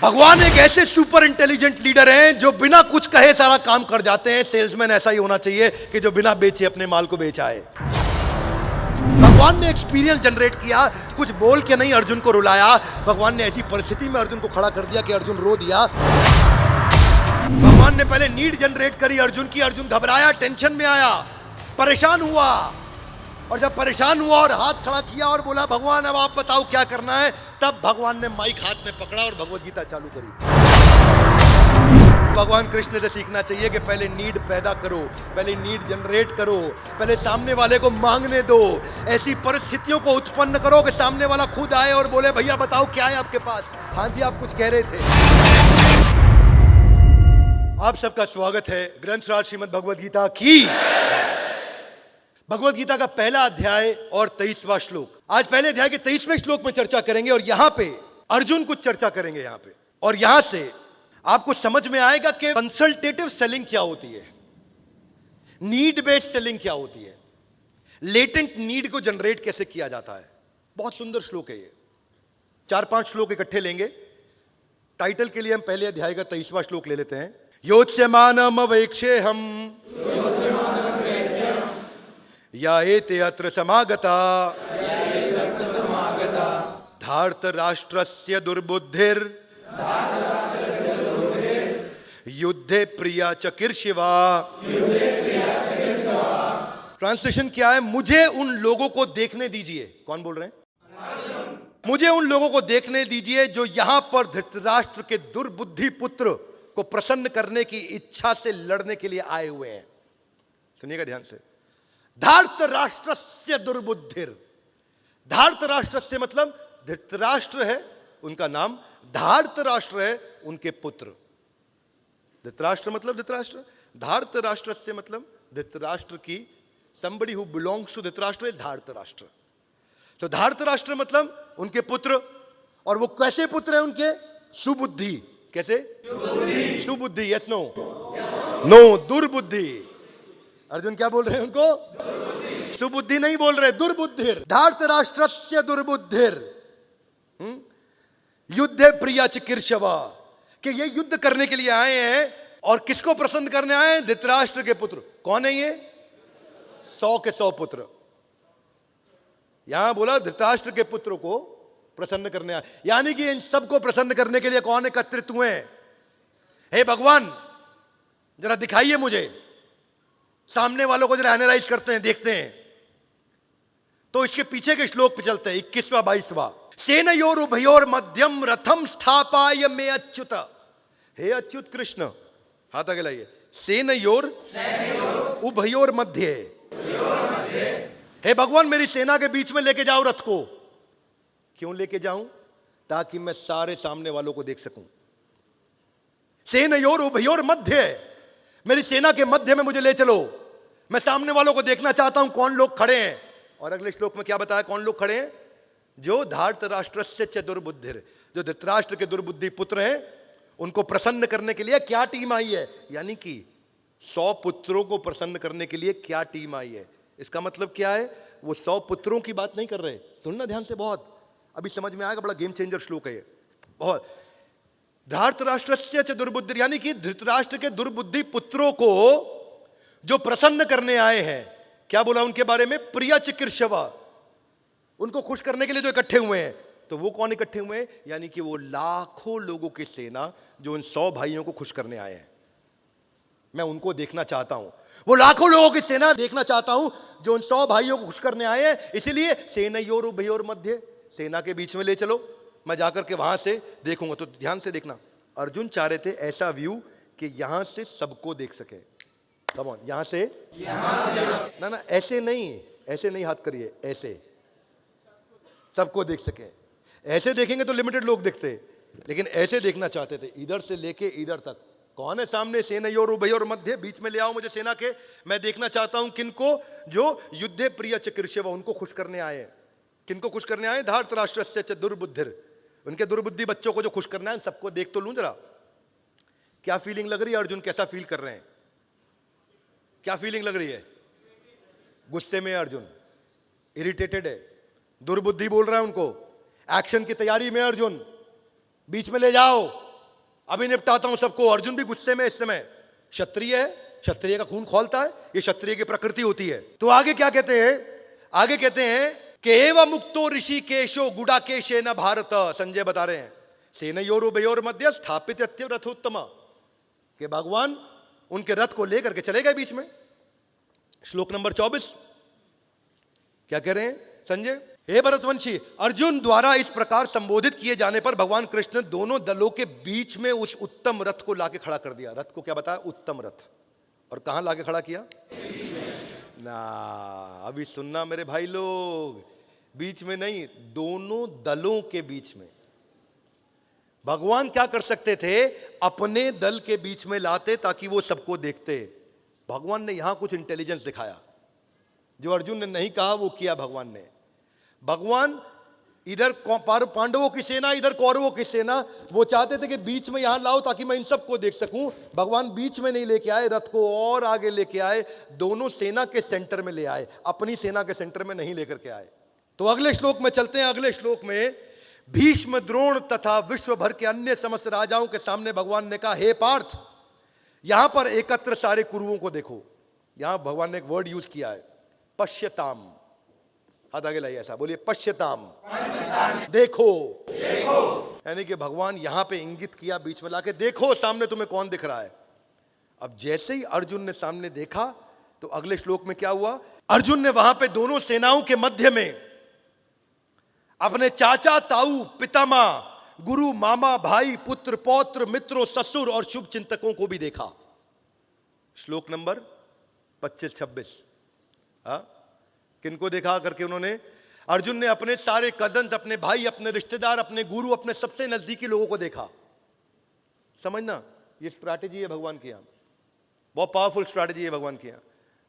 भगवान एक ऐसे सुपर इंटेलिजेंट लीडर हैं जो बिना कुछ कहे सारा काम कर जाते हैं। सेल्समैन ऐसा ही होना चाहिए कि जो बिना बेचे अपने माल को बेच आए। भगवान ने एक्सपीरियंस जनरेट किया, कुछ बोल के नहीं अर्जुन को रुलाया। भगवान ने ऐसी परिस्थिति में अर्जुन को खड़ा कर दिया कि अर्जुन रो दिया। भगवान ने पहले नीड जनरेट करी अर्जुन की। अर्जुन घबराया, टेंशन में आया, परेशान हुआ, और जब परेशान हुआ और हाथ खड़ा किया और बोला भगवान अब आप बताओ क्या करना है, तब भगवान ने माइक हाथ में पकड़ा और भगवत गीता चालू करी। भगवान कृष्ण से सीखना चाहिए कि पहले नीड पैदा करो, पहले नीड जनरेट करो, पहले सामने वाले को मांगने दो, ऐसी परिस्थितियों को उत्पन्न करो कि सामने वाला खुद आए और बोले भैया बताओ क्या है आपके पास। हाँ जी, आप कुछ कह रहे थे। आप सबका स्वागत है ग्रंथराज श्रीमद् भगवद गीता की। भगवद गीता का पहला अध्याय और 23वां श्लोक। आज पहले अध्याय के 23वें श्लोक में चर्चा करेंगे और यहां पे अर्जुन कुछ चर्चा करेंगे यहां पे, और यहां से आपको समझ में आएगा कि कंसल्टेटिव सेलिंग क्या होती है, नीड बेस्ड सेलिंग क्या होती है, लेटेंट नीड को जनरेट कैसे किया जाता है। बहुत सुंदर श्लोक है ये। 4-5 श्लोक इकट्ठे लेंगे। टाइटल के लिए हम पहले अध्याय का 23वां श्लोक ले लेते हैं। योत्स्यमानम अवेक्षे हम या एते अत्र समागता धार्त राष्ट्रस्य दुर्बुद्धिर युद्धे प्रिया चिकीर्षिवा। ट्रांसलेशन क्या है? मुझे उन लोगों को देखने दीजिए। कौन बोल रहे हैं? मुझे उन लोगों को देखने दीजिए जो यहां पर धृतराष्ट्र के दुर्बुद्धि पुत्र को प्रसन्न करने की इच्छा से लड़ने के लिए आए हुए हैं। सुनिएगा ध्यान से। धार्त राष्ट्रस्य दुर्बुद्धिर। धार्त राष्ट्रस्य मतलब धृतराष्ट्र है उनका नाम, धार्त राष्ट्र है उनके पुत्र। धृतराष्ट्र मतलब धृतराष्ट्र, धार्त राष्ट्रस्य मतलब धृतराष्ट्र की somebody who belongs to Dhritarashtra is धार्त राष्ट्र। तो धार्त राष्ट्र मतलब उनके पुत्र, और वो कैसे पुत्र है उनके? सुबुद्धि। कैसे? सुबुद्धि। Yes no? नो, दुर्बुद्धि। अर्जुन क्या बोल रहे हैं उनको? सुबुद्धि नहीं बोल रहे, दुर्बुद्धिर। धार्त राष्ट्रस्य दुर्बुद्धिर युद्धे प्रिया चिकीर्षवा। कि ये युद्ध करने के लिए आए हैं, और किसको प्रसन्न करने आए हैं? धृतराष्ट्र के पुत्र। कौन है ये? 100 के 100 पुत्र। यहां बोला धृतराष्ट्र के पुत्र को प्रसन्न करने आए, यानी कि इन सबको प्रसन्न करने के लिए कौन एकत्रित हुए हैं? हे भगवान जरा दिखाइए मुझे, सामने वालों को जरा एनालाइज करते हैं, देखते हैं। तो इसके पीछे के श्लोक पे चलते हैं, 21वां 22वां। सेनयोर उभयोर मध्यम रथम स्थापाय मे अच्युत। हे अच्युत कृष्ण, हाथ आगे लाइए। सेनयोर उभयोर मध्य। हे भगवान मेरी सेना के बीच में लेके जाओ रथ को। क्यों लेके जाऊं? ताकि मैं सारे सामने वालों को देख सकूं। सेनयोर उभयोर मध्य, मेरी सेना के मध्य में मुझे ले चलो, मैं सामने वालों को देखना चाहता हूं कौन लोग खड़े हैं। और अगले श्लोक में क्या बताया कौन लोग खड़े हैं? जो धार्त राष्ट्रस्य च दुर्बुद्धिर, जो धृतराष्ट्र के दुर्बुद्धि पुत्र हैं, उनको प्रसन्न करने के लिए क्या टीम आई है। यानी कि 100 पुत्रों को प्रसन्न करने के लिए क्या टीम आई है। इसका मतलब क्या है? वो 100 पुत्रों की बात नहीं कर रहे। सुनना ध्यान से, बहुत अभी समझ में आएगा, बड़ा गेम चेंजर श्लोक है ये बहुत। धार्त राष्ट्रस्य च दुर्बुद्धि, यानी कि धृतराष्ट्र के दुर्बुद्धि पुत्रों को जो प्रसन्न करने आए हैं। क्या बोला उनके बारे में? प्रिया चिकीर्षवा। उनको खुश करने के लिए जो इकट्ठे हुए हैं। तो वो कौन इकट्ठे हुए हैं? यानी कि वो लाखों लोगों की सेना जो इन 100 भाइयों को खुश करने आए हैं। मैं उनको देखना चाहता हूं, वो लाखों लोगों की सेना देखना चाहता हूं जो उन 100 भाइयों को खुश करने आए हैं। इसलिए सेनयोर उभयोर मध्य, सेना के बीच में ले चलो, मैं जाकर के वहां से देखूंगा। तो ध्यान से देखना, अर्जुन चाह रहे थे ऐसा व्यू कि यहां से सबको देख सके। कम ऑन, यहां से ना, ऐसे नहीं हाथ करिए, ऐसे सबको देख सके। ऐसे देखेंगे तो लिमिटेड लोग दिखते, लेकिन ऐसे देखना चाहते थे, इधर से लेके इधर तक। कौन है सामने? सेनयोर उभयोर मध्य, बीच में ले आओ मुझे सेना के। मैं देखना चाहता हूं किनको? जो युद्धे प्रिय चिकीर्षवा, उनको खुश करने आए हैं। किनको खुश करने आए? धार्त राष्ट्रस्य च दुर्बुद्धिर, उनके दुर्बुद्धि बच्चों को जो खुश करना है। सबको देख तो लूं जरा, क्या फीलिंग लग रही है? अर्जुन कैसा फील कर रहे हैं? क्या फीलिंग लग रही है? गुस्से में है अर्जुन, इरिटेटेड है, दुर्बुद्धि बोल रहा है उनको। एक्शन की तैयारी में अर्जुन, बीच में ले जाओ, अभी निपटाता हूं सबको। अर्जुन भी गुस्से में इस समय, क्षत्रिय है, क्षत्रिय का खून खौलता है, ये क्षत्रिय की प्रकृति होती है। तो आगे क्या कहते हैं, आगे कहते हैं कि एवं मुक्तो ऋषिकेशो गुडाकेशेन भारत, संजय बता रहे हैं, सेनयोर उभयोर मध्य स्थापित अत्यव रथोत्तम, कि भगवान उनके रथ को लेकर के चले गए बीच में। श्लोक नंबर 24 क्या कह रहे हैं संजय, हे भरतवंशी, अर्जुन द्वारा इस प्रकार संबोधित किए जाने पर भगवान कृष्ण दोनों दलों के बीच में उस उत्तम रथ को लाके खड़ा कर दिया। रथ को क्या बताया, उत्तम रथ। और कहां लाके खड़ा किया ना, अभी सुनना मेरे भाई लोग, बीच में नहीं, दोनों दलों के बीच में। भगवान क्या कर सकते थे, अपने दल के बीच में लाते ताकि वो सबको देखते। भगवान ने यहां कुछ इंटेलिजेंस दिखाया, जो अर्जुन ने नहीं कहा वो किया भगवान ने। भगवान इधर पांडवों की सेना, इधर कौरवों की सेना, वो चाहते थे कि बीच में यहां लाओ ताकि मैं इन सबको देख सकूं। भगवान बीच में नहीं लेके आए, रथ को और आगे लेके आए, दोनों सेना के सेंटर में ले आए, अपनी सेना के सेंटर में नहीं लेकर के आए। तो अगले श्लोक में चलते हैं। अगले श्लोक में भीष्म, द्रोण तथा विश्व भर के अन्य समस्त राजाओं के सामने भगवान ने कहा, हे पार्थ, यहां पर एकत्र सारे कुरुओं को देखो। यहां भगवान ने एक वर्ड यूज किया है, पश्यताम। हाथ आगे लाइए, ऐसा बोलिए, पश्यताम, देखो। यानी कि भगवान यहां पे इंगित किया, बीच में लाके, देखो सामने तुम्हें कौन दिख रहा है। अब जैसे ही अर्जुन ने सामने देखा तो अगले श्लोक में क्या हुआ, अर्जुन ने वहां पे दोनों सेनाओं के मध्य में अपने चाचा, ताऊ, पितामह, गुरु, मामा, भाई, पुत्र, पौत्र, मित्रों, ससुर और शुभ चिंतकों को भी देखा। श्लोक नंबर 25-26। किनको देखा करके उन्होंने, अर्जुन ने अपने सारे कजन्स, अपने भाई, अपने रिश्तेदार, अपने गुरु, अपने सबसे नजदीकी लोगों को देखा। समझना, ये स्ट्रैटेजी है भगवान की यहां, बहुत पावरफुल स्ट्रैटेजी है भगवान की यहां।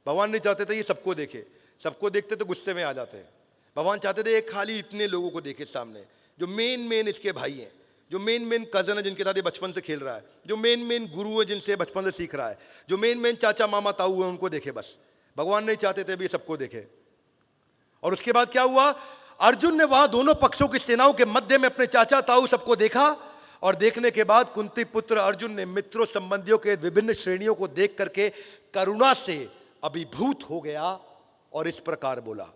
भगवान नहीं चाहते थे ये सबको देखे, सबको देखते तो गुस्से में आ जाते हैं। भगवान चाहते थे एक खाली इतने लोगों को देखे सामने, जो मेन इसके भाई हैं, जो मेन कजन है जिनके साथ ये बचपन से खेल रहा है, जो मेन गुरु है जिनसे बचपन से सीख रहा है, जो मेन चाचा, मामा, ताऊ है, उनको देखे बस। भगवान नहीं चाहते थे भी सबको देखे। और उसके बाद क्या हुआ, अर्जुन ने वहां दोनों पक्षों की सेनाओं के मध्य में अपने चाचा, ताऊ सबको देखा। और देखने के बाद कुंती पुत्र अर्जुन ने मित्रों, संबंधियों के विभिन्न श्रेणियों को देख करके करुणा से अभिभूत हो गया और इस प्रकार बोला।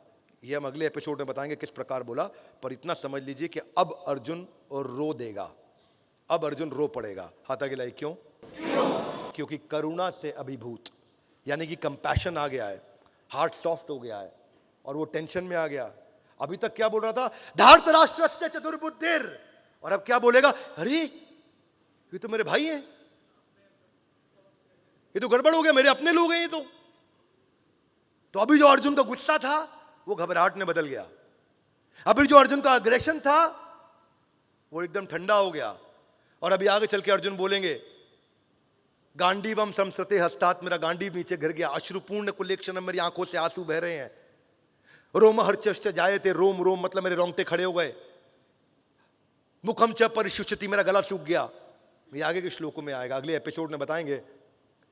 ये हम अगले एपिसोड में बताएंगे किस प्रकार बोला, पर इतना समझ लीजिए कि अब अर्जुन रो देगा, अब अर्जुन रो पड़ेगा। हाथ आगे लाइए, क्यों? क्योंकि करुणा से अभिभूत, यानी कि कंपैशन आ गया है, हार्ट सॉफ्ट हो गया है और वो टेंशन में आ गया। अभी तक क्या बोल रहा था, धार्तराष्ट्रस्य च दुर्बुद्धिर, और अब क्या बोलेगा, अरे ये तो मेरे भाई हैं, ये तो गड़बड़ हो गया, मेरे अपने लोग हैं ये तो अभी जो अर्जुन का गुस्सा था वो घबराहट में बदल गया। अभी जो अर्जुन का अग्रेशन था वो एकदम ठंडा हो गया। और अभी आगे चल के अर्जुन बोलेंगे, गांडीवम संसृते हस्तात, मेरा गांडीव नीचे गिर गया, अश्रुपूर्ण कुलेक्षणम, मेरी आंखों से आंसू बह रहे हैं, रोम हर्चश्च जायते, रोम रोम मतलब मेरे रोंगटे खड़े हो गए, मुखम च परिशुष्यति, मेरा गला सूख गया। ये आगे के श्लोकों में आएगा, अगले एपिसोड में बताएंगे,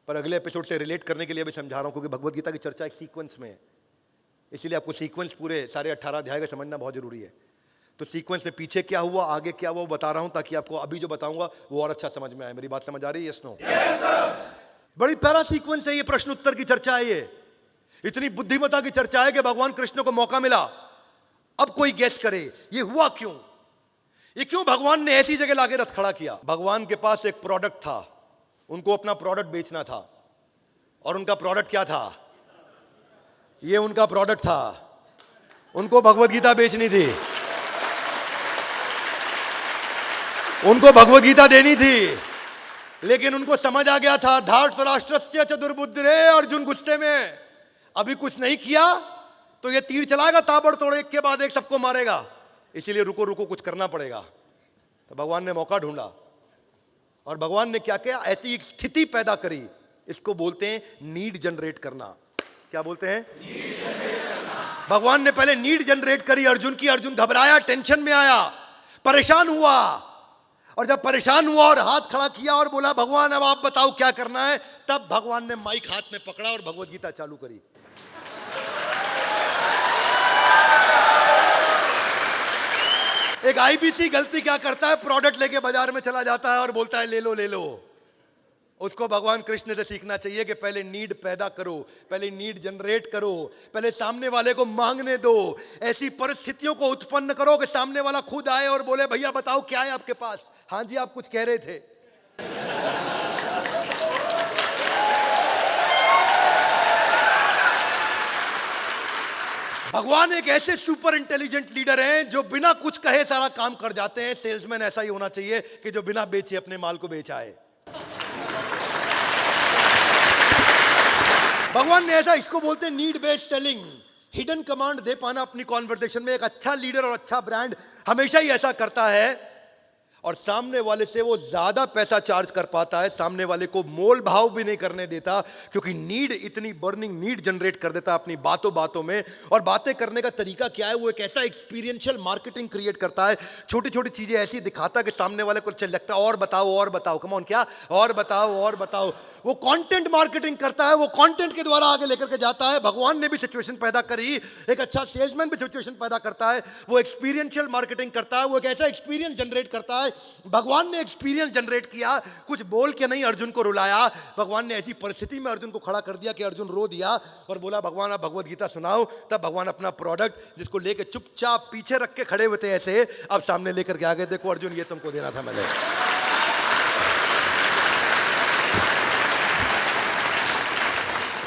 पर अगले एपिसोड से रिलेट करने के लिए भी समझा रहा हूं, क्योंकि भगवत गीता की चर्चा एक सीक्वेंस में है, इसलिए आपको सीक्वेंस पूरे सारे 18 अध्याय का समझना बहुत जरूरी है। तो सीक्वेंस में पीछे क्या हुआ, आगे क्या हुआ, वो बता रहा हूं, ताकि आपको अभी जो बताऊंगा वो और अच्छा समझ में आए। मेरी बात समझ आ रही है? Yes no? बड़ी प्यारा सीक्वेंस है ये, प्रश्न उत्तर की चर्चा है ये, इतनी बुद्धिमता की चर्चा है कि भगवान कृष्ण को मौका मिला। अब कोई गेस करे ये हुआ क्यों, ये क्यों भगवान ने ऐसी जगह लाके रथ खड़ा किया। भगवान के पास एक प्रोडक्ट था, उनको अपना प्रोडक्ट बेचना था, और उनका प्रोडक्ट क्या था, ये उनका प्रोडक्ट था, उनको भगवत गीता बेचनी थी, उनको भगवत गीता देनी थी। लेकिन उनको समझ आ गया था, धार्तराष्ट्रस्य च दुर्बुद्धिरे, अर्जुन गुस्से में अभी कुछ नहीं किया तो ये तीर चलाएगा ताबड़तोड़, एक के बाद एक सबको मारेगा, इसीलिए रुको रुको कुछ करना पड़ेगा। तो भगवान ने मौका ढूंढा, और भगवान ने क्या किया, ऐसी एक स्थिति पैदा करी, इसको बोलते हैं नीड जनरेट करना। क्या बोलते हैं? नीड जनरेट करना। भगवान ने पहले नीड जनरेट करी अर्जुन की, अर्जुन घबराया, टेंशन में आया, परेशान हुआ, और जब परेशान हुआ और हाथ खड़ा किया और बोला भगवान अब आप बताओ क्या करना है, तब भगवान ने माइक हाथ में पकड़ा और भगवत गीता चालू करी। एक आईबीसी गलती क्या करता है, प्रोडक्ट लेके बाजार में चला जाता है और बोलता है ले लो ले लो। उसको भगवान कृष्ण से सीखना चाहिए कि पहले नीड पैदा करो, पहले नीड जनरेट करो, पहले सामने वाले को मांगने दो, ऐसी परिस्थितियों को उत्पन्न करो कि सामने वाला खुद आए और बोले भैया बताओ क्या है आपके पास। हाँ जी, आप कुछ कह रहे थे। भगवान एक ऐसे सुपर इंटेलिजेंट लीडर हैं जो बिना कुछ कहे सारा काम कर जाते हैं। सेल्समैन ऐसा ही होना चाहिए कि जो बिना बेचे अपने माल को बेच आए। भगवान ने ऐसा, इसको बोलते हैं need based selling, hidden command दे पाना अपनी कॉन्वर्सेशन में। एक अच्छा लीडर और अच्छा ब्रांड हमेशा ही ऐसा करता है और सामने वाले से वो ज्यादा पैसा चार्ज कर पाता है, सामने वाले को मोल भाव भी नहीं करने देता, क्योंकि नीड इतनी बर्निंग नीड जनरेट कर देता अपनी बातों बातों में। और बातें करने का तरीका क्या है, वो एक ऐसा एक्सपीरियंशियल मार्केटिंग क्रिएट करता है, छोटी छोटी चीजें ऐसी दिखाता है कि सामने वाले को चल लगता है और बताओ कम ऑन, क्या और बताओ। वो कंटेंट मार्केटिंग करता है, वो कंटेंट के द्वारा आगे लेकर के जाता है। भगवान ने भी सिचुएशन पैदा करी, एक अच्छा सेल्समैन भी सिचुएशन पैदा करता है, वो एक्सपीरियंशियल मार्केटिंग करता है, वो एक ऐसा एक्सपीरियंस जनरेट करता है। भगवान ने एक्सपीरियंस जनरेट किया, कुछ बोल के नहीं अर्जुन को रुलाया। भगवान ने ऐसी परिस्थिति में अर्जुन को खड़ा कर दिया कि अर्जुन रो दिया और बोला भगवान आप भगवत गीता सुनाओ। तब भगवान अपना प्रोडक्ट जिसको लेके चुपचाप पीछे रख के खड़े हुए थे ऐसे, अब सामने लेकर के आ गए, देखो अर्जुन ये तुमको देना था मैंने।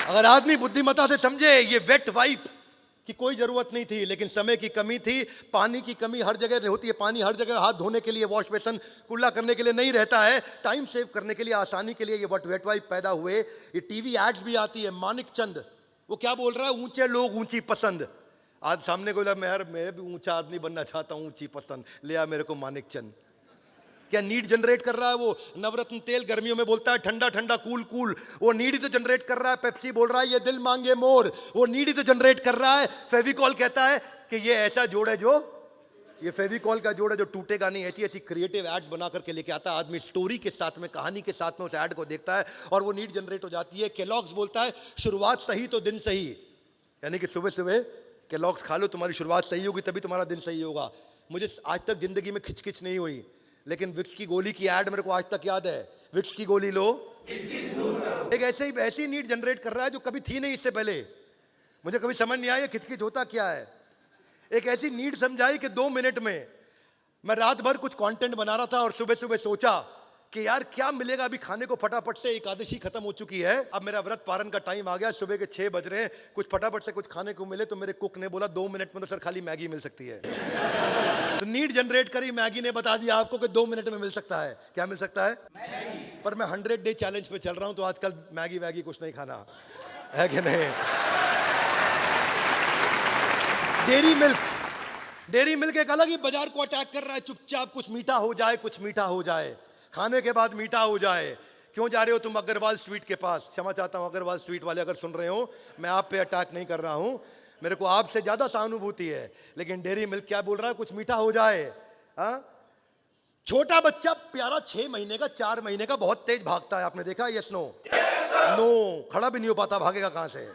अगर आदमी बुद्धिमत्ता से समझे ये वेट वाइप की कोई जरूरत नहीं थी, लेकिन समय की कमी थी, पानी की कमी हर जगह होती है, पानी हर जगह हाथ धोने के लिए, वॉश बेसन कुल्ला करने के लिए नहीं रहता है, टाइम सेव करने के लिए, आसानी के लिए ये वेट वाइप पैदा हुए। ये टीवी एड्स भी आती है, मानिक चंद वो क्या बोल रहा है, ऊंचे लोग ऊंची पसंद। आज सामने को मैं भी ऊंचा आदमी बनना चाहता हूं, ऊंची पसंद ले आ मेरे को मानिक चंद। क्या नीड जनरेट कर रहा है वो? नवरत्न तेल गर्मियों में बोलता है ठंडा ठंडा कूल कूल, वो नीड ही तो जनरेट कर रहा है। पेप्सी बोल रहा है ये दिल मांगे मोर, वो नीड ही तो जनरेट कर रहा है। फेविकॉल कहता है कि ये ऐसा जोड़ है, जो ये फेविकॉल का जोड़ है जो टूटेगा नहीं। ऐसी ऐसी क्रिएटिव एड्स बना करके लेके आता है आदमी, स्टोरी के साथ में, कहानी के साथ में उस एड को देखता है और वो नीड जनरेट हो जाती है। केलॉग्स बोलता है शुरुआत सही तो दिन सही, यानी कि सुबह सुबह केलॉग्स खा लो, तुम्हारी शुरुआत सही होगी तभी तुम्हारा दिन सही होगा। मुझे आज तक जिंदगी में खिचखिच नहीं हुई, लेकिन विक्स की गोली की एड मेरे को आज तक याद है। विक्स की गोली लो, एक ऐसी नीड जनरेट कर रहा है जो कभी थी नहीं इससे पहले। मुझे कभी समझ नहीं आया खिचखिच होता क्या है। एक ऐसी नीड समझाई कि 2 मिनट में मैं रात भर कुछ कंटेंट बना रहा था और सुबह सुबह सोचा कि यार क्या मिलेगा अभी खाने को फटाफट से। एकादशी खत्म हो चुकी है, अब मेरा व्रत पारण का टाइम आ गया, सुबह के 6 बज रहे हैं, कुछ फटाफट से कुछ खाने को मिले। तो मेरे कुक ने बोला 2 मिनट में तो सर खाली मैगी मिल सकती है। तो नीड जनरेट करी, मैगी ने बता दिया आपको कि 2 मिनट में मिल सकता है। क्या मिल सकता है? मैगी। पर मैं 100 डे चैलेंज पे चल रहा हूं, तो आजकल मैगी वैगी कुछ नहीं खाना है कि नहीं। डेयरी मिल्क एक अलग ही बाजार को अटैक कर रहा है। चुपचाप कुछ मीठा हो जाए, कुछ मीठा हो जाए, खाने के बाद मीठा हो जाए। क्यों जा रहे हो तुम अग्रवाल स्वीट के पास? क्षमा चाहता हूं अग्रवाल स्वीट वाले अगर सुन रहे हो, मैं आप पे अटैक नहीं कर रहा हूं, मेरे को आपसे ज्यादा सहानुभूति है। लेकिन डेयरी मिल्क क्या बोल रहा है, कुछ मीठा हो जाए। छोटा बच्चा प्यारा 6 महीने का, 4 महीने का, बहुत तेज भागता है, आपने देखा? Yes no? नो, खड़ा भी नहीं हो पाता, भागेगा कहां से?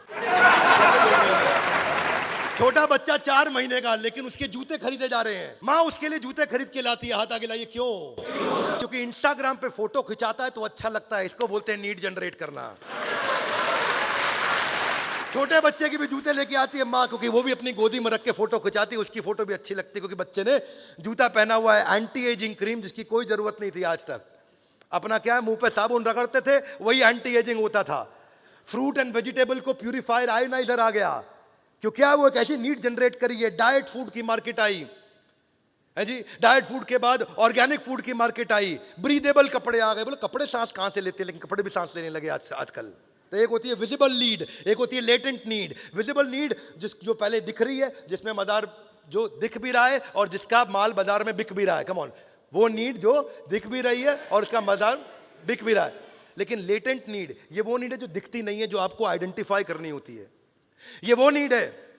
छोटा बच्चा 4 महीने का, लेकिन उसके जूते खरीदे जा रहे हैं। माँ उसके लिए जूते खरीद के लाती है, हाथ आगे लाइए। क्यों? क्योंकि इंस्टाग्राम पे फोटो खिंचाता है तो अच्छा लगता है। इसको बोलते हैं नीड जनरेट करना। छोटे बच्चे की भी जूते लेके आती है माँ, क्योंकि वो भी अपनी गोदी में रख के फोटो खिंचाती है, उसकी फोटो भी अच्छी लगती है, क्योंकि बच्चे ने जूता पहना हुआ है। एंटी एजिंग क्रीम जिसकी कोई जरूरत नहीं थी आज तक, अपना क्या है मुंह पे साबुन रगड़ते थे, वही एंटी एजिंग होता था। फ्रूट एंड वेजिटेबल को प्यूरिफायर आयोनाइजर आ गया, क्यों? क्या वो एक ऐसी नीड जनरेट करी है। डाइट फूड की मार्केट आई है जी, डाइट फूड के बाद ऑर्गेनिक फूड की मार्केट आई, ब्रीदेबल कपड़े आ गए। बोले कपड़े सांस कहां से लेते हैं, लेकिन कपड़े भी सांस लेने लगे आजकल। तो एक होती है विजिबल नीड, एक होती है लेटेंट नीड। विजिबल नीड जो पहले दिख रही है, जिसमें बाजार जो दिख भी रहा है और जिसका माल बाजार में बिक भी रहा है, कम ऑन, वो नीड जो दिख भी रही है और उसका बाजार बिक भी रहा है। लेकिन लेटेंट नीड, ये वो नीड है जो दिखती नहीं है, जो आपको आइडेंटिफाई करनी होती है। ये वो नीड है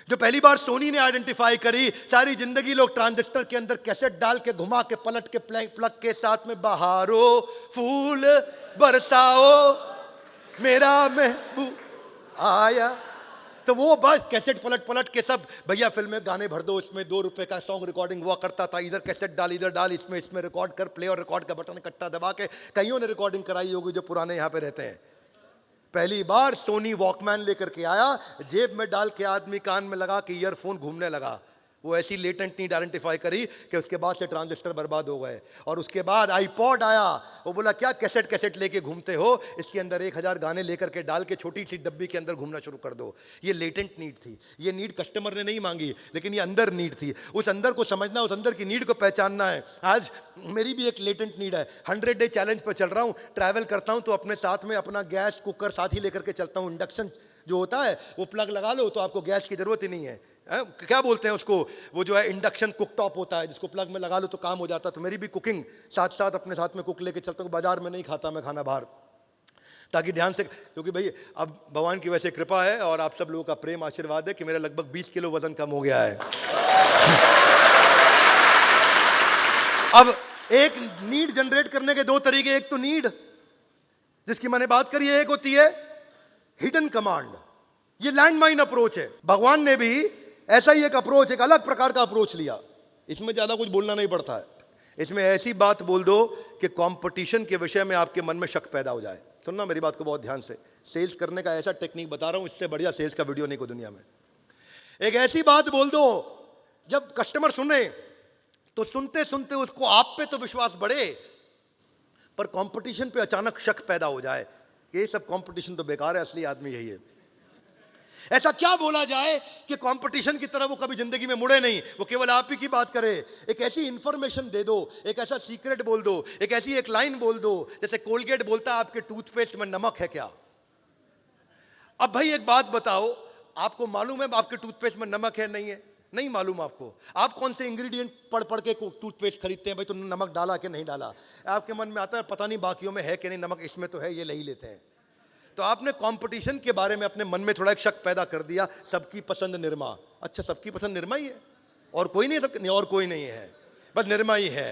जो पहली बार सोनी ने आइडेंटिफाई करी। सारी जिंदगी लोग ट्रांजिस्टर के अंदर कैसेट डाल के, घुमा के, पलट के, प्लग के साथ में बहारो फूल बरसाओ मेरा महबूब आया, तो वो बस कैसेट पलट पलट के सब भैया फिल्म में गाने भर दो, इसमें 2 रुपए का सॉन्ग रिकॉर्डिंग हुआ करता था, इधर कैसेट डाल इधर डाल, इसमें रिकॉर्ड कर, प्ले और रिकॉर्ड का बटन इकट्ठा दबा के कईयों ने रिकॉर्डिंग कराई होगी जो पुराने यहाँ पे रहते हैं। पहली बार सोनी वॉकमैन लेकर के आया, जेब में डाल के आदमी कान में लगा के ईयरफोन घूमने लगा। वो ऐसी लेटेंट नीड आइडेंटिफाई करी कि उसके बाद से ट्रांजिस्टर बर्बाद हो गए। और उसके बाद आईपॉड आया, वो बोला क्या कैसेट लेके घूमते हो, इसके अंदर 1000 गाने लेकर के डाल के छोटी सी डब्बी के अंदर घूमना शुरू कर दो। ये लेटेंट नीड थी, ये नीड कस्टमर ने नहीं मांगी, लेकिन ये अंदर नीड थी। उस अंदर को समझना, उस अंदर की नीड को पहचानना है। आज मेरी भी एक लेटेंट नीड है, 100 डे चैलेंज पर चल रहा हूँ, ट्रैवल करता हूँ तो अपने साथ में अपना गैस कुकर साथ ही लेकर के चलता हूँ। इंडक्शन जो होता है वो प्लग लगा लो तो आपको गैस की जरूरत ही नहीं है। क्या बोलते हैं उसको, वो जो है इंडक्शन कुक टॉप होता है जिसको प्लग में लगा लो तो काम हो जाता है। तो मेरी भी कुकिंग साथ साथ अपने साथ में कुक लेके चलता हूँ। बाजार में नहीं खाता मैं खाना बाहर, ताकि ध्यान से, क्योंकि भाई अब भगवान की वैसे कृपा है और आप सब लोगों का प्रेम आशीर्वाद है कि मेरा लगभग 20 किलो वजन कम हो गया है। अब एक नीड जनरेट करने के 2 तरीके, एक तो नीड जिसकी मैंने बात करी है, एक होती है हिडन कमांड। ये लैंडमाइन अप्रोच है। भगवान ने भी ऐसा ही एक अप्रोच, एक अलग प्रकार का अप्रोच लिया। इसमें ज्यादा कुछ बोलना नहीं पड़ता है, इसमें ऐसी बात बोल दो कि कंपटीशन के विषय में आपके मन में शक पैदा हो जाए। सुनना मेरी बात को बहुत ध्यान से, सेल्स करने का ऐसा टेक्निक बता रहा हूं, इससे बढ़िया सेल्स का वीडियो नहीं को दुनिया में। एक ऐसी बात बोल दो जब कस्टमर सुने तो सुनते सुनते उसको आप पे तो विश्वास बढ़े, पर कंपटीशन पे अचानक शक पैदा हो जाए कि ये सब कंपटीशन तो बेकार है, असली आदमी यही है। ऐसा क्या बोला जाए कि कंपटीशन की तरह वो कभी जिंदगी में मुड़े नहीं, वो केवल आप ही की बात करे। एक ऐसी इंफॉर्मेशन दे दो, एक ऐसा सीक्रेट बोल दो, एक ऐसी एक लाइन बोल दो, जैसे कोलगेट बोलता है आपके टूथपेस्ट में नमक है क्या। अब भाई एक बात बताओ, आपको मालूम है आपके टूथपेस्ट में नमक है नहीं है? नहीं मालूम आपको। आप कौन से इंग्रेडिएंट पढ़ पढ़ के टूथपेस्ट खरीदते हैं, भाई तुमने नमक डाला कि नहीं डाला? आपके मन में आता है पता नहीं बाकियों में है कि नहीं नमक, इसमें तो है, ये ले ही लेते हैं। तो आपने कंपटीशन के बारे में अपने मन में थोड़ा एक शक पैदा कर दिया। सबकी पसंद निरमा, अच्छा सबकी पसंद निरमा ही है और कोई नहीं, नहीं और कोई नहीं है, बस निरमा ही है।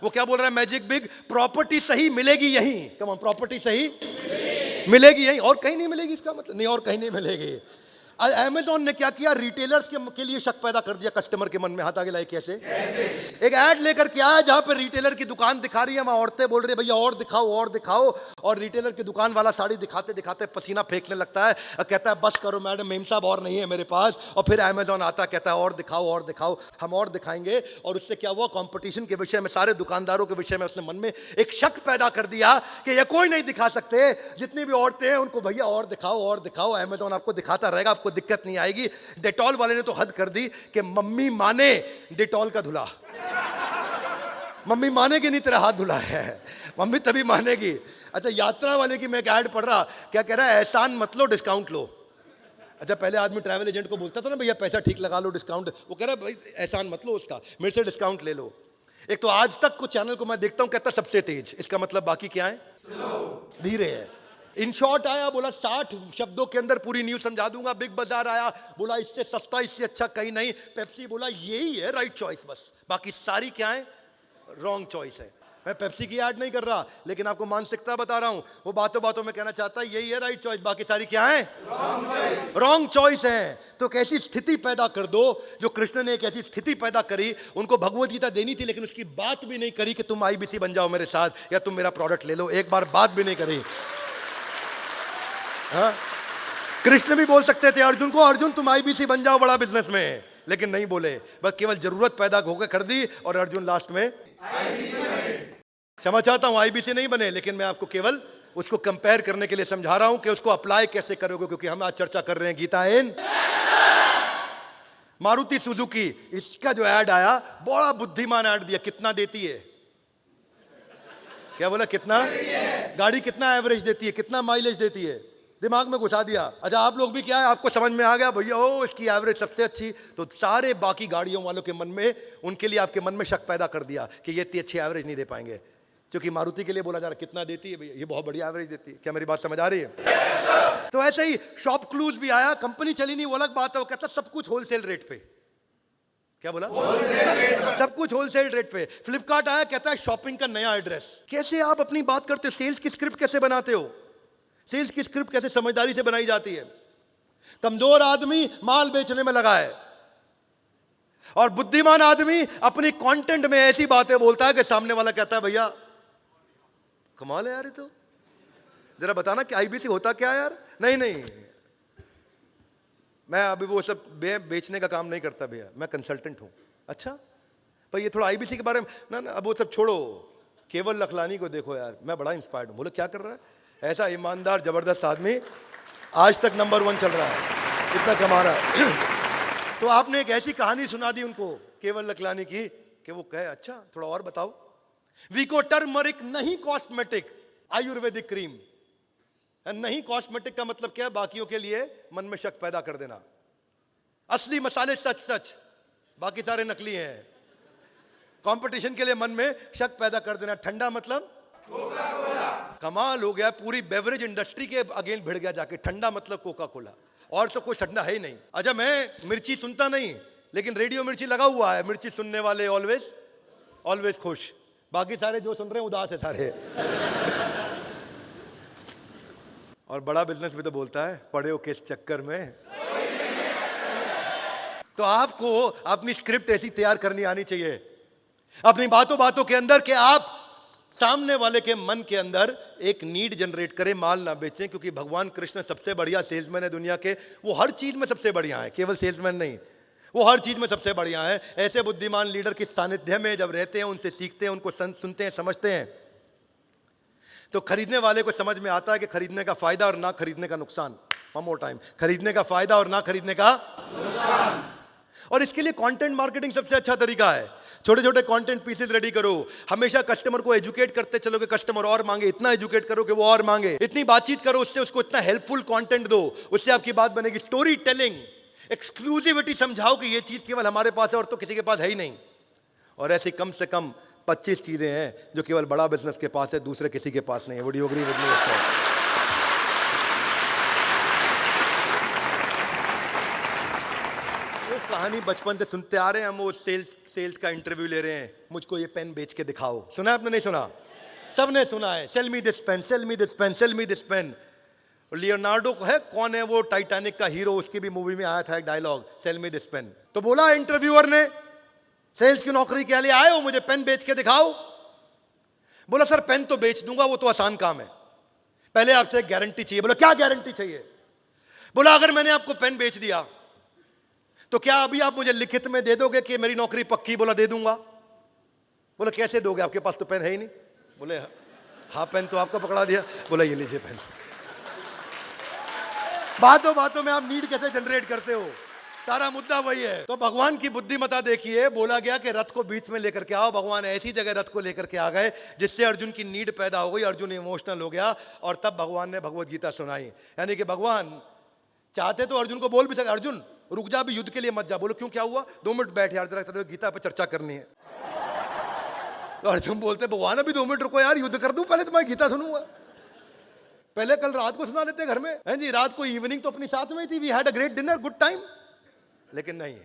वो क्या बोल रहा है मैजिक बिग, प्रॉपर्टी सही मिलेगी यहीं, कम ऑन, प्रॉपर्टी सही मिलेगी यहीं और कहीं नहीं मिलेगी। इसका मतलब नहीं और कहीं नहीं मिलेगी। अमेज़न ने क्या किया, रिटेलर्स के लिए शक पैदा कर दिया कस्टमर के मन में। हाथ आगे लाए कैसे? एक ऐड लेकर के आया जहां पर रिटेलर की दुकान दिखा रही है, वहां औरतें बोल रही है भैया और दिखाओ और दिखाओ, और रिटेलर की दुकान वाला साड़ी दिखाते दिखाते पसीना फेंकने लगता है और कहता है बस करो मैडम, मेम साहब और नहीं है मेरे पास। और फिर अमेज़न आता कहता है और दिखाओ, हम और दिखाएंगे। और उससे क्या हुआ, कंपटीशन के विषय में, सारे दुकानदारों के विषय में उसने मन में एक शक पैदा कर दिया कि ये कोई नहीं दिखा सकते, जितनी भी औरतें हैं उनको भैया और दिखाओ, अमेज़न आपको दिखाता रहेगा, आपको दिक्कत नहीं आएगी। डेटॉल वाले ने तो हद कर दी कि मम्मी माने डेटॉल का धुला, मम्मी मानेगी नहीं तेरा हाथ धुला है, मम्मी तभी मानेगी। अच्छा यात्रा वाले की मैं एक ऐड पढ़ रहा, क्या कह रहा है, एहसान मत लो डिस्काउंट लो। अच्छा पहले आदमी ट्रैवल एजेंट को बोलता था ना भैया पैसा ठीक लगा लो डिस्काउंट, वो कह रहा है भाई एहसान मत लो उसका, मेरे से डिस्काउंट ले लो। एक तो आज तक को चैनल को मैं देखता हूं कहता सबसे तेज, इसका मतलब बाकी क्या है, धीरे है। इन शॉर्ट आया, बोला 60 शब्दों के अंदर पूरी न्यूज समझा दूंगा। बिग बाजार आया, बोला इससे सस्ता इससे अच्छा कहीं नहीं। पेप्सी बोला यही है राइट चॉइस, बस बाकी सारी क्या है रॉन्ग चॉइस है। मैं पेप्सी की ऐड नहीं कर रहा, लेकिन आपको मानसिकता बता रहा हूं। वो बातों बातों में कहना चाहता है यही है राइट चॉइस, बाकी सारी क्या है रॉन्ग चॉइस है। तो कैसी स्थिति पैदा कर दो, जो कृष्ण ने एक ऐसी स्थिति पैदा करी, उनको भगवत गीता देनी थी लेकिन उसकी बात भी नहीं करी कि तुम आईबीसी बन जाओ मेरे साथ या तुम मेरा प्रोडक्ट ले लो, एक बार बात भी नहीं करी। हाँ? कृष्ण भी बोल सकते थे अर्जुन को, अर्जुन तुम आईबीसी बन जाओ बड़ा बिजनेस में, लेकिन नहीं बोले, बस केवल जरूरत पैदा होकर कर दी और अर्जुन लास्ट में क्षमा चाहता हूं आईबीसी नहीं बने, लेकिन मैं आपको केवल उसको कंपेयर करने के लिए समझा रहा हूं कि उसको अप्लाई कैसे करोगे, क्योंकि हम आज चर्चा कर रहे हैं गीता इन। मारुति सुजुकी, इसका जो ऐड आया बड़ा बुद्धिमान ऐड दिया। कितना देती है, क्या बोला, कितना गाड़ी कितना एवरेज देती है, कितना माइलेज देती है, दिमाग में घुसा दिया। अच्छा आप लोग भी क्या है, आपको समझ में आ गया भैया ओ इसकी एवरेज सबसे अच्छी, तो सारे बाकी गाड़ियों वालों के मन में, उनके लिए आपके मन में शक पैदा कर दिया कि ये इतनी अच्छी एवरेज नहीं दे पाएंगे, क्योंकि मारुति के लिए बोला जा रहा कितना देती है भैया, ये बहुत बढ़िया एवरेज देती है। क्या मेरी बात समझ आ रही है? तो ऐसे ही शॉप क्लूज भी आया, कंपनी चली नहीं वो अलग बात है, वो कहता सब कुछ होलसेल रेट पे। क्या बोला, सब कुछ होलसेल रेट पे। फ्लिपकार्ट आया, कहता है शॉपिंग का नया एड्रेस। कैसे आप अपनी बात करते हो, सेल्स की स्क्रिप्ट कैसे बनाते हो, सेल्स की स्क्रिप्ट कैसे समझदारी से बनाई जाती है। कमजोर आदमी माल बेचने में लगा है, और बुद्धिमान आदमी अपनी कंटेंट में ऐसी बातें बोलता है कि सामने वाला कहता है भैया कमाल है यार, ये तो जरा बताना कि आईबीसी होता क्या है यार। नहीं नहीं, मैं अभी वो सब बेचने का काम नहीं करता भैया, मैं कंसल्टेंट हूं। अच्छा पर ये थोड़ा आईबीसी के बारे में ना, अब वो सब छोड़ो, केवल लखलानी को देखो यार, मैं बड़ा इंस्पायर्ड हूं। बोले क्या कर रहा है? ऐसा ईमानदार जबरदस्त आदमी आज तक नंबर 1 चल रहा है, इतना कमा रहा है। तो आपने एक ऐसी कहानी सुना दी उनको केवल लखलानी की कि वो कहे अच्छा थोड़ा और बताओ। वीको टर्मरिक नहीं कॉस्मेटिक, आयुर्वेदिक क्रीम। नहीं कॉस्मेटिक का मतलब क्या है? बाकियों के लिए मन में शक पैदा कर देना। असली मसाले सच सच, बाकी सारे नकली हैं। कंपटीशन के लिए मन में शक पैदा कर देना। ठंडा मतलब कोका कोला। कमाल हो गया, पूरी बेवरेज इंडस्ट्री के अगेंस्ट भिड़ गया जाके। ठंडा मतलब कोका कोला, और सब कुछ ठंडा है ही नहीं। अच्छा मैं मिर्ची सुनता नहीं, लेकिन रेडियो मिर्ची लगा हुआ है। मिर्ची सुनने वाले ऑलवेज ऑलवेज खुश, बाकी सारे जो सुन रहे हैं उदास है सारे। और बड़ा बिजनेस भी तो बोलता है पड़े हो किस चक्कर में। तो आपको अपनी स्क्रिप्ट ऐसी तैयार करनी आनी चाहिए अपनी बातों बातों के अंदर कि आप सामने वाले के मन के अंदर एक नीड जनरेट करें, माल ना बेचें। क्योंकि भगवान कृष्ण सबसे बढ़िया सेल्समैन है दुनिया के। वो हर चीज में सबसे बढ़िया है, केवल सेल्समैन नहीं, वो हर चीज में सबसे बढ़िया है। ऐसे बुद्धिमान लीडर के सानिध्य में जब रहते हैं, उनसे सीखते हैं, उनको सुनते हैं, समझते हैं, तो खरीदने वाले को समझ में आता है कि खरीदने का फायदा और ना खरीदने का नुकसान। वन मोर टाइम, खरीदने का फायदा और ना खरीदने का नुकसान। और इसके लिए कंटेंट मार्केटिंग सबसे अच्छा तरीका है। छोटे छोटे कंटेंट पीसेस रेडी करो, हमेशा कस्टमर को एजुकेट करते चलो कि कस्टमर और मांगे, इतना एजुकेट करो कि वो और मांगे, इतनी बातचीत करो उससे, उसको इतना हेल्पफुल कंटेंट दो, उससे आपकी बात बनेगी। स्टोरी टेलिंग, एक्सक्लूसिविटी समझाओ कि ये चीज केवल हमारे पास है और तो किसी के पास है ही नहीं। और ऐसी कम से कम 25 चीजें हैं जो केवल बड़ा बिजनेस के पास है, दूसरे किसी के पास नहीं है। Would you agree with me? वो कहानी बचपन से सुनते आ रहे हैं हम, वो सेल्स का इंटरव्यू ले रहे हैं, मुझको ये पेन बेच के दिखाओ। सुना आपने? नहीं सुना? सबने सुना है, sell me this pen, sell me this pen, sell me this pen. Leonardo को है, कौन है वो टाइटैनिक का हीरो, उसकी भी मूवी में आया था एक dialogue, sell me this pen. तो बोला इंटरव्यूअर ने सेल्स की नौकरी के लिए आए हो, मुझे पेन बेच के दिखाओ। बोला सर पेन तो बेच दूंगा, वो तो आसान काम है, पहले आपसे गारंटी चाहिए। बोला क्या गारंटी चाहिए? बोला अगर मैंने आपको पेन बेच दिया तो क्या अभी आप मुझे लिखित में दे दोगे कि मेरी नौकरी पक्की? बोला दे दूंगा। बोला कैसे दोगे, आपके पास तो पेन है ही नहीं। बोले हाँ पेन तो आपको पकड़ा दिया। बोला ये लीजिए पेन। बातों बातों में आप नीड कैसे जनरेट करते हो, सारा मुद्दा वही है। तो भगवान की बुद्धिमता देखिए, बोला गया कि रथ को बीच में लेकर के आओ। भगवान ऐसी जगह रथ को लेकर के आ गए जिससे अर्जुन की नीड पैदा हो गई, अर्जुन इमोशनल हो गया, और तब भगवान ने भगवत गीता सुनाई। यानी कि भगवान चाहते तो अर्जुन को बोल भी सकते, अर्जुन रुक जा, भी युद्ध के लिए मत जा। बोलो क्यों, क्या हुआ? 2 मिनट बैठ यार, जरा गीता पर चर्चा करनी है। तो अर्जुन बोलते भगवान अभी 2 मिनट रुको यार, युद्ध कर दूं, पहले तुम्हारी गीता सुनूंगा। पहले कल रात को सुना देते घर में, हैं जी, रात को इवनिंग तो अपनी साथ में ही थी, we had a great dinner, good time. लेकिन नहीं,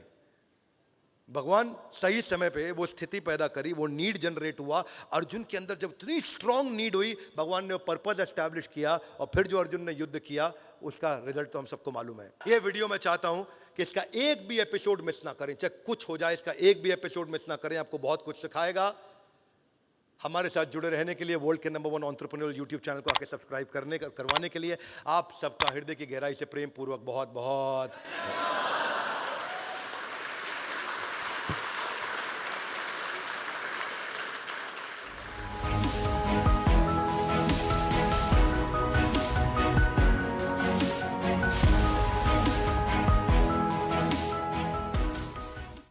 भगवान सही समय पे वो स्थिति पैदा करी, वो नीड जनरेट हुआ। अर्जुन के अंदर जब इतनी स्ट्रांग नीड हुई, भगवान ने वो पर्पस एस्टैब्लिश किया, और फिर जो अर्जुन ने युद्ध किया उसका रिजल्ट तो हम सबको मालूम है। ये वीडियो मैं चाहता हूं कि इसका एक भी एपिसोड मिस ना करें, चाहे कुछ हो जाए, इसका एक भी एपिसोड मिस ना करें, आपको बहुत कुछ सिखाएगा। हमारे साथ जुड़े रहने के लिए, वर्ल्ड के नंबर 1 एंटरप्रेन्योर यूट्यूब चैनल को आके सब्सक्राइब करवाने के लिए आप सबका हृदय की गहराई से प्रेम पूर्वक बहुत बहुत